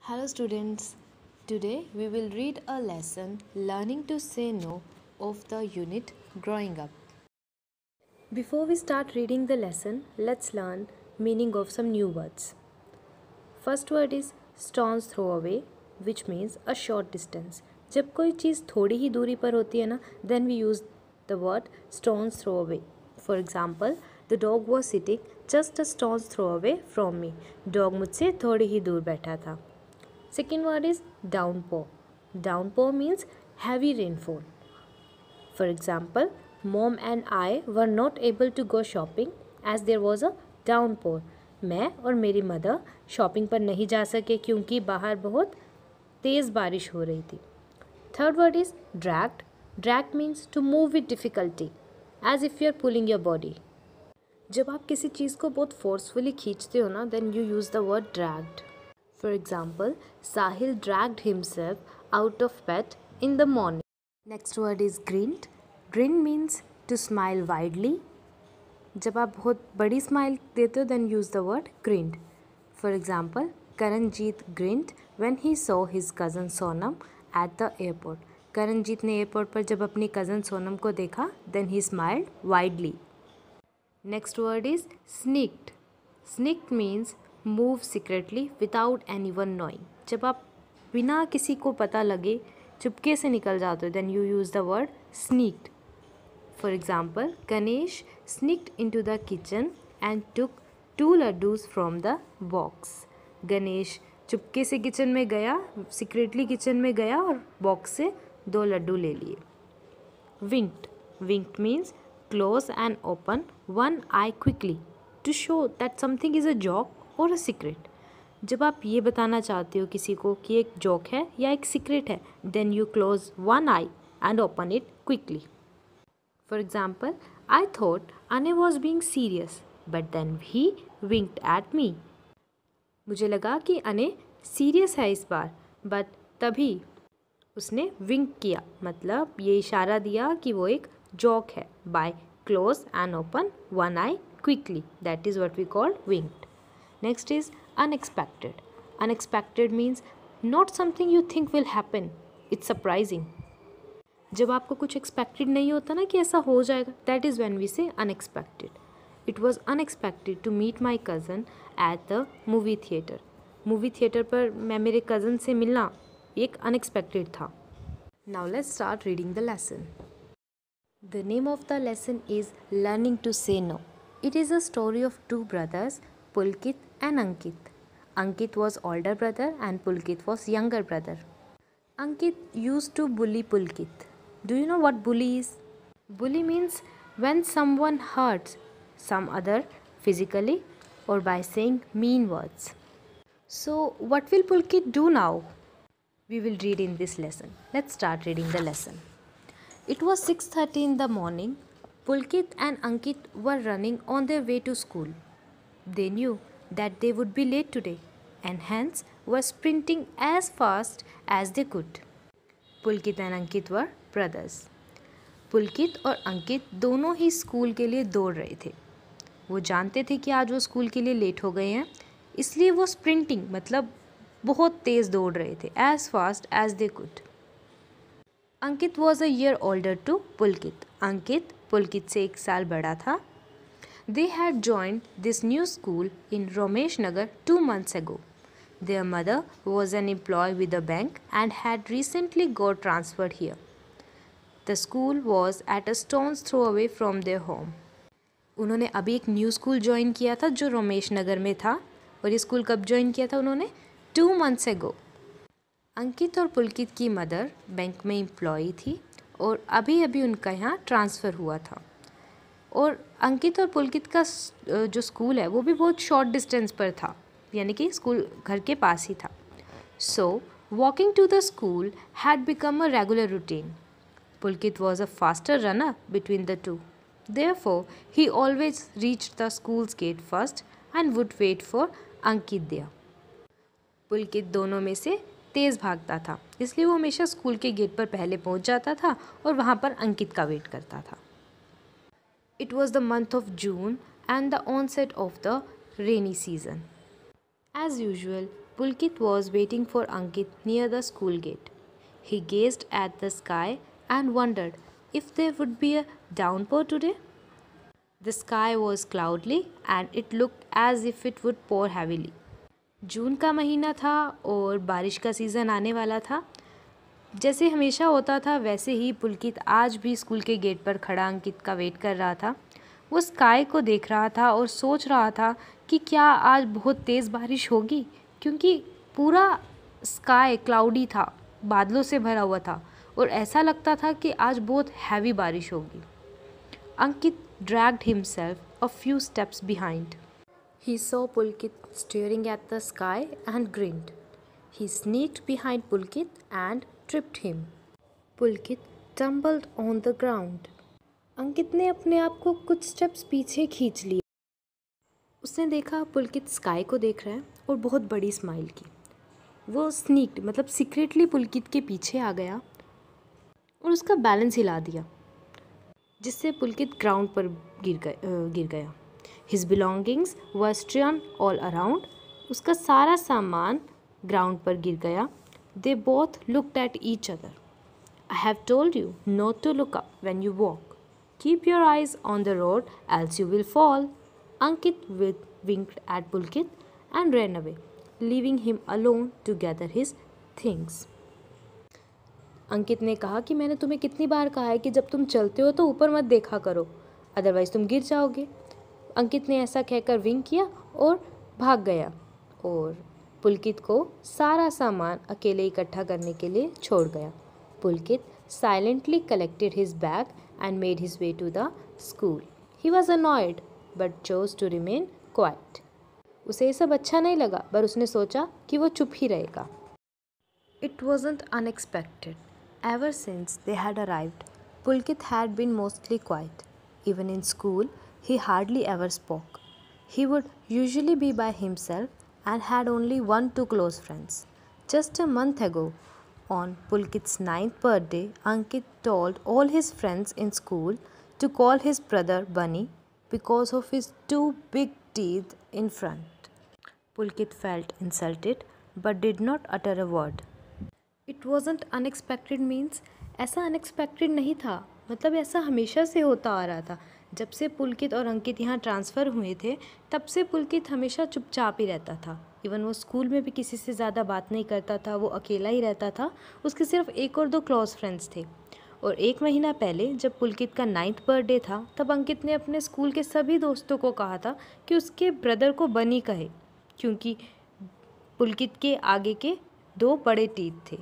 Hello students, today we will read a lesson Learning to Say No of the unit Growing Up. Before we start reading the lesson, let's learn meaning of some new words. First word is stone's throw away, which means a short distance. जब कोई चीज़ थोड़ी ही दूरी पर होती है ना, then we use the word stone's throw away. For example, the dog was sitting just a stone's throw away from me. Dog मुझसे थोड़ी ही दूर बैठा था. Second word is downpour. Downpour means heavy rainfall. For example, mom and I were not able to go shopping as there was a downpour. मैं और मेरी mother shopping पर नहीं जा सके क्योंकि बाहर बहुत तेज़ बारिश हो रही थी. Third word is dragged. Dragged means to move with difficulty, as if you are pulling your body. जब आप किसी चीज़ को बहुत फोर्सफुली खींचते हो ना, then you use the word dragged. For example, Sahil dragged himself out of bed in the morning. Next word is grinned. Grin means to smile widely. जब आप बहुत बड़ी स्माइल देते हो then use the word grinned. For example, Karanjit grinned when he saw his cousin Sonam at the airport. Karanjit ने airport पर जब अपनी कज़न सोनम को देखा then he smiled widely. Next word is sneaked. Sneaked means move secretly without anyone knowing. जब आप बिना किसी को पता लगे चुपके से निकल जाते हो then you use the word sneaked. For example, Ganesh sneaked into the kitchen and took 2 laddus from the box. Ganesh चुपके से किचन में गया, सीक्रेटली किचन में गया और बॉक्स से 2 लड्डू ले लिए. Winked. Winked means close and open one eye quickly to show that something is a joke or a secret. जब आप ये बताना चाहते हो किसी को कि एक जोक है या एक सीक्रेट है then you close one eye and open it quickly. For example, I thought Ane was being serious, but then he winked at me. मुझे लगा कि अने सीरियस है इस बार, बट तभी उसने विंक किया, मतलब ये इशारा दिया कि वो एक जोक है. By close and open one eye quickly, that is what we call winked. Next is unexpected. Unexpected means not something you think will happen, it's surprising. जब आपको कुछ एक्सपेक्टेड नहीं होता ना कि ऐसा हो जाएगा, that is when we say unexpected. It was unexpected to meet my cousin at the movie theatre. Movie theatre पर मैं मेरे कज़न से मिलना एक अनएक्सपेक्टेड था. Now let's start reading the lesson. The name of the lesson is learning to say no. It is a story of 2 brothers, Pulkit and Ankit. Ankit was older brother and Pulkit was younger brother. Ankit used to bully Pulkit. Do you know what bully is? Bully means when someone hurts some other physically or by saying mean words. So what will Pulkit do now? We will read in this lesson. Let's start reading the lesson. It was 6:30 in the morning. Pulkit and Ankit were running on their way to school. They knew that they would be late today and hence were sprinting as fast as they could. Pulkit and Ankit were brothers. पुलकित और अंकित दोनों ही school के लिए दौड़ रहे थे. वो जानते थे कि आज वो स्कूल के लिए लेट हो गए हैं, इसलिए वो स्प्रिंटिंग मतलब बहुत तेज़ दौड़ रहे थे, as fast as they could. Ankit was a year older to Pulkit. Ankit Pulkit से 1 साल बड़ा था. They had joined this new school in Romesh Nagar 2 months ago. Their mother was an employee with the bank and had recently got transferred here. The school was at a stone's throw away from their home. उन्होंने अभी एक new school join किया था जो रोमेश नगर में था. और ये स्कूल कब ज्वाइन किया था उन्होंने? 2 months ago. अंकित और पुलकित की मदर बैंक में एम्प्लॉई थी और अभी अभी उनका यहाँ ट्रांसफ़र हुआ था. और अंकित और पुलकित का जो स्कूल है वो भी बहुत शॉर्ट डिस्टेंस पर था, यानी कि स्कूल घर के पास ही था. So walking to the school had become a regular routine. Pulkit was a faster runner between the two. Therefore, he always reached the school's gate first and would wait for Ankit there. पुलकित दोनों में से तेज़ भागता था, इसलिए वो हमेशा school के गेट पर पहले पहुंच जाता था और वहाँ पर अंकित का वेट करता था. It was the month of June and the onset of the rainy season. As usual, Pulkit was waiting for Ankit near the school gate. He gazed at the sky and wondered if there would be a downpour today. The sky was cloudy and it looked as if it would pour heavily. जून का महीना था और बारिश का season आने वाला था। जैसे हमेशा होता था वैसे ही पुलकित आज भी स्कूल के गेट पर खड़ा अंकित का वेट कर रहा था। वो स्काई को देख रहा था और सोच रहा था कि क्या आज बहुत तेज़ बारिश होगी, क्योंकि पूरा स्काई क्लाउडी था, बादलों से भरा हुआ था और ऐसा लगता था कि आज बहुत हैवी बारिश होगी। अंकित dragged himself a few steps behind. He saw Pulkit staring at the sky and grinned. He sneaked behind Pulkit and tripped him. Pulkit tumbled on the ground. अंकित ने अपने आप को कुछ स्टेप्स पीछे खींच लिया। उसने देखा पुलकित स्काई को देख रहा है और बहुत बड़ी स्माइल की। वो स्नीक्ड मतलब सीक्रेटली पुलकित के पीछे आ गया और उसका बैलेंस हिला दिया, जिससे पुलकित ग्राउंड पर गिर गया। His belongings were strewn all around. उसका सारा सामान ग्राउंड पर गिर गया। They both looked at each other. I have told you not to look up when you walk. Keep your eyes on the road else you will fall. Ankit winked at Pulkit and ran away, leaving him alone to gather his things. अंकित ने कहा कि मैंने तुम्हें कितनी बार कहा है कि जब तुम चलते हो तो ऊपर मत देखा करो, अदरवाइज तुम गिर जाओगे। अंकित ने ऐसा कहकर विंक किया और भाग गया और पुलकित को सारा सामान अकेले इकट्ठा करने के लिए छोड़ गया। Pulkit silently collected his bag and made his way to the school. He was annoyed but chose to remain quiet. उसे ये सब अच्छा नहीं लगा, पर उसने सोचा कि वो चुप ही रहेगा। It wasn't unexpected. Ever since they had arrived, Pulkit had been mostly quiet. Even in school, he hardly ever spoke. He would usually be by himself and had only 1-2 close friends. Just a month ago, on Pulkit's 9th birthday, Ankit told all his friends in school to call his brother Bunny because of his 2 big teeth in front. Pulkit felt insulted but did not utter a word. It wasn't unexpected means ऐसा unexpected नहीं था, मतलब ऐसा हमेशा से होता आ रहा था। जब से पुलकित और अंकित यहाँ ट्रांसफ़र हुए थे तब से पुलकित हमेशा चुपचाप ही रहता था। इवन वो स्कूल में भी किसी से ज़्यादा बात नहीं करता था, वो अकेला ही रहता था। उसके सिर्फ 1 और 2 क्लोज फ्रेंड्स थे। और 1 महीना पहले जब पुलकित का 9th बर्थडे था तब अंकित ने अपने स्कूल के सभी दोस्तों को कहा था कि उसके ब्रदर को बनी कहे, क्योंकि पुलकित के आगे के 2 बड़े टीथ थे।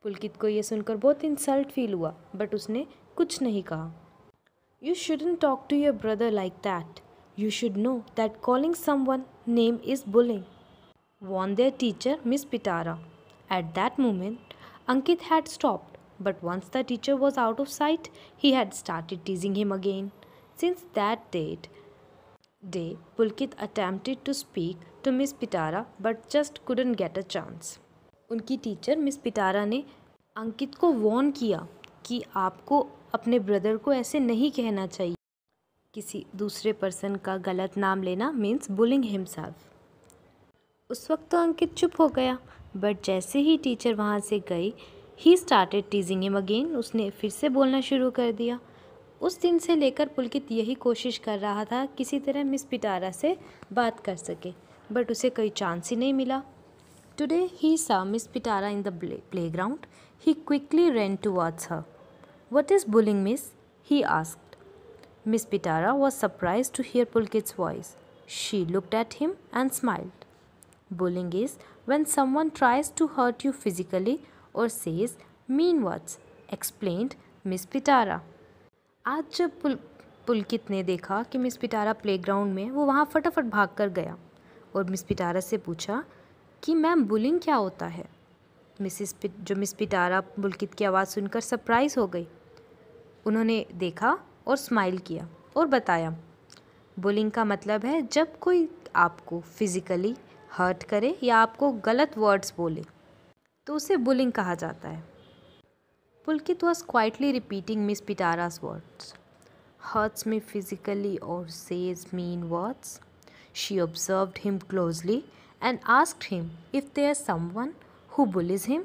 पुलकित को ये सुनकर बहुत इंसल्ट फील हुआ, बट उसने कुछ नहीं कहा। You shouldn't talk to your brother like that. You should know that calling someone names is bullying, warned their teacher, Miss Pitara. At that moment, Ankit had stopped, but once the teacher was out of sight, he had started teasing him again. Since that day, Pulkit attempted to speak to Miss Pitara, but just couldn't get a chance. उनकी teacher miss पिटारा ने अंकित को Warne किया कि आपको अपने brother को ऐसे नहीं कहना चाहिए। किसी दूसरे पर्सन का गलत नाम लेना मीन्स बुलिंग हिमसेल्फ। उस वक्त तो अंकित चुप हो गया, बट जैसे ही टीचर वहाँ से गई, ही स्टार्टेड टीजिंग हिम अगेन। उसने फिर से बोलना शुरू कर दिया। उस दिन से लेकर पुलकित यही कोशिश कर रहा था किसी तरह मिस पिटारा से बात कर सके, बट उसे कोई चांस ही नहीं मिला। Today he saw Miss Pitara in the playground. He quickly ran towards her. What is bullying, miss? He asked. Miss Pitara was surprised to hear Pulkit's voice. She looked at him and smiled. Bullying is when someone tries to hurt you physically or says mean words, explained Miss Pitara. आज जब पुलकित ने देखा कि miss पिटारा playground में, वो वहाँ फटाफट भाग कर गया और मिस पिटारा से पूछा कि मैम बुलिंग क्या होता है। मिस पिटारा पुलकित की आवाज़ सुनकर सरप्राइज़ हो गई। उन्होंने देखा और स्माइल किया और बताया, बुलिंग का मतलब है जब कोई आपको फिज़िकली हर्ट करे या आपको गलत वर्ड्स बोले तो उसे बुलिंग कहा जाता है। Pulkit was quietly repeating miss Pitara's words. Hurts me physically or says mean words. She observed him closely and asked him if there's someone who bullies him.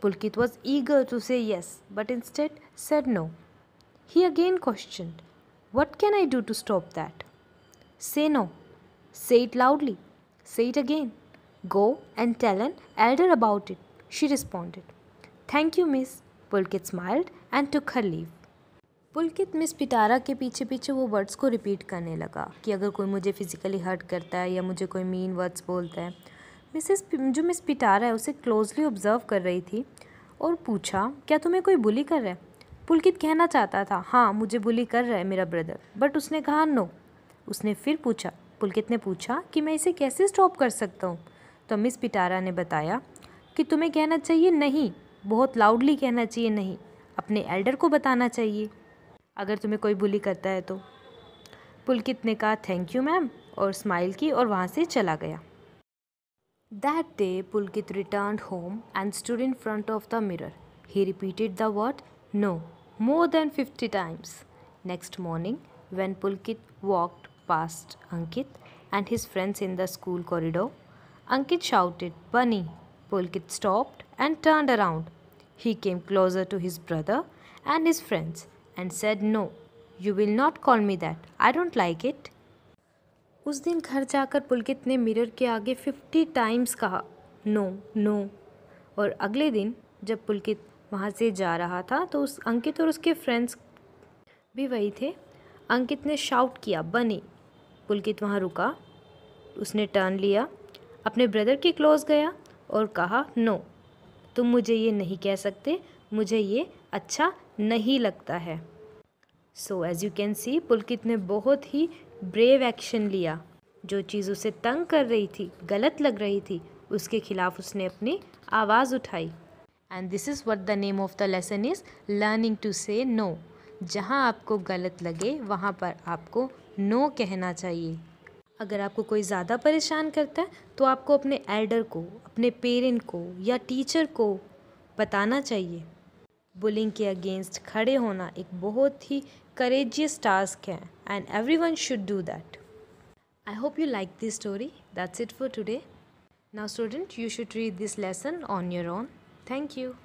Pulkit was eager to say yes, but instead said no. He again questioned, "What can I do to stop that?" "Say no. Say it loudly. Say it again. Go and tell an elder about it," she responded. "Thank you, miss." Pulkit smiled and took her leave. Pulkit miss पिटारा के पीछे पीछे वो words को repeat करने लगा कि अगर कोई मुझे फिज़िकली हर्ट करता है या मुझे कोई मीन वर्ड्स बोलता है। मिस पिटारा है उसे क्लोजली ऑब्जर्व कर रही थी और पूछा, "क्या तुम्हें कोई बुली कर रहा है?" पुलकित कहना चाहता था, "हाँ, मुझे बुली कर रहा है मेरा ब्रदर", बट उसने कहा नो। उसने फिर पूछा, पुलकित ने पूछा कि मैं इसे कैसे स्टॉप कर सकता हूँ। तो मिस पिटारा ने बताया कि तुम्हें कहना चाहिए नहीं, बहुत लाउडली कहना चाहिए नहीं, अपने एल्डर को बताना चाहिए अगर तुम्हें कोई बुली करता है तो। पुलकित ने कहा थैंक यू मैम और स्माइल की और वहाँ से चला गया। That day, Pulkit returned home and stood in front of the mirror. He repeated the word no more than 50 times. Next morning, when Pulkit walked past Ankit and his friends in the school corridor, Ankit shouted, "Bunny!" Pulkit stopped and turned around. He came closer to his brother and his friends and said, "No, you will not call me that. I don't like it." उस दिन घर जाकर पुलकित ने mirror के आगे 50 times कहा no no. और अगले दिन जब पुलकित वहाँ से जा रहा था तो उस अंकित और उसके फ्रेंड्स भी वही थे। अंकित ने शाउट किया बनी। पुलकित वहाँ रुका, उसने टर्न लिया, अपने ब्रदर के क्लोज गया और कहा नो, तुम मुझे ये नहीं कह सकते, मुझे ये अच्छा नहीं लगता है। So as you can see Pulkit ने बहुत ही ब्रेव एक्शन लिया। जो चीज़ उसे तंग कर रही थी, गलत लग रही थी, उसके खिलाफ उसने अपनी आवाज़ उठाई। And this is what the name of the lesson is learning to say no. जहाँ आपको गलत लगे वहाँ पर आपको नो कहना चाहिए। अगर आपको कोई ज़्यादा परेशान करता है तो आपको अपने एल्डर को, अपने पेरेंट को या टीचर को बताना चाहिए। बुलिंग के अगेंस्ट खड़े होना एक बहुत ही करेजियस टास्क है and everyone should do that. I hope you like this story. That's it for today. Now student, you should read this lesson on your own. Thank you.